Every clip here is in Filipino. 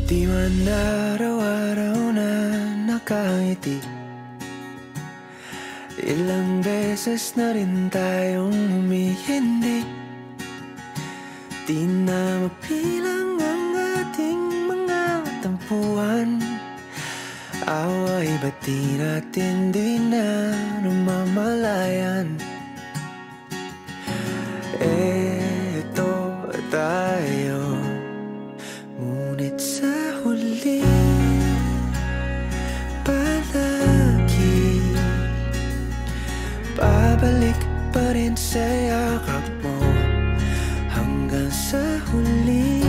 Di man araw-araw na nakangiti, ilang beses na rin tayong humihindi. Di na mapilang ang ating mga tampuhan. Away ba't di natin di na namamalayan? Eto tayo, ngunit sa huli palagi babalik pa rin sa yakap mo. Hanggang sa huli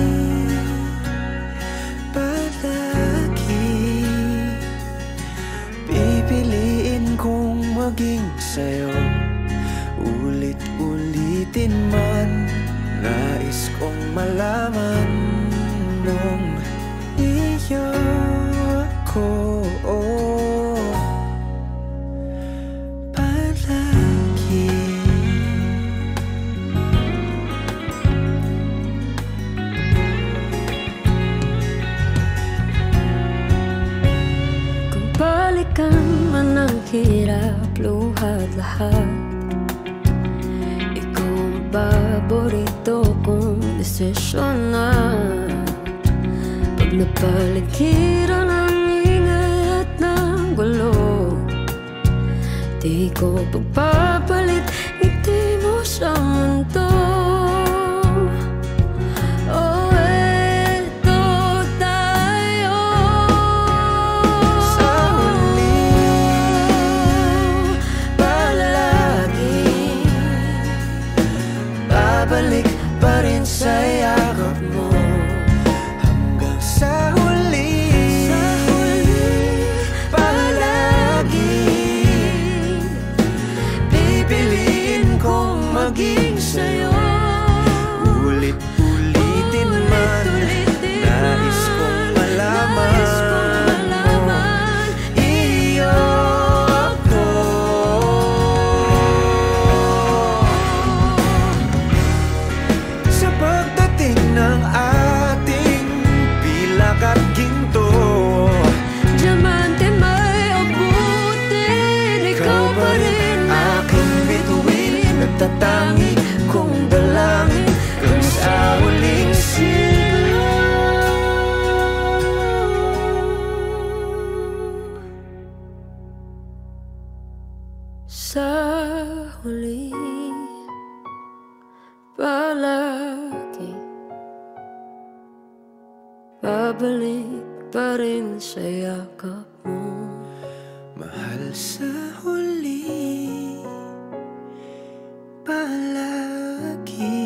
palagi pipiliin kong maging sa'yo. Ulit-ulitin man, nais kong malaman mong iyo ako palagi. Kung balikan man ang hirap, luhat lahat, paborito kong desisyon na. Pag napaligiran ang ingay at ng gulo, di ko pagpapalit ngiti mo sa mundo. Oh, eto tayo sa huli palagi babalik pa rin sa yakap mo. Hanggang sa huli palagi pipiliin kong maging sa'yo. Ulit-ulitin man, nais kong malaman iyo ako. Sa pagdating ng ating pilak at ginto, diamante may abutin, ikaw pa rin aking bituin, nagtatangi kong dalangin kung sa huling siglo. sa huli palagi babalik pa rin sa yakap mo. Mahal sa huli palagi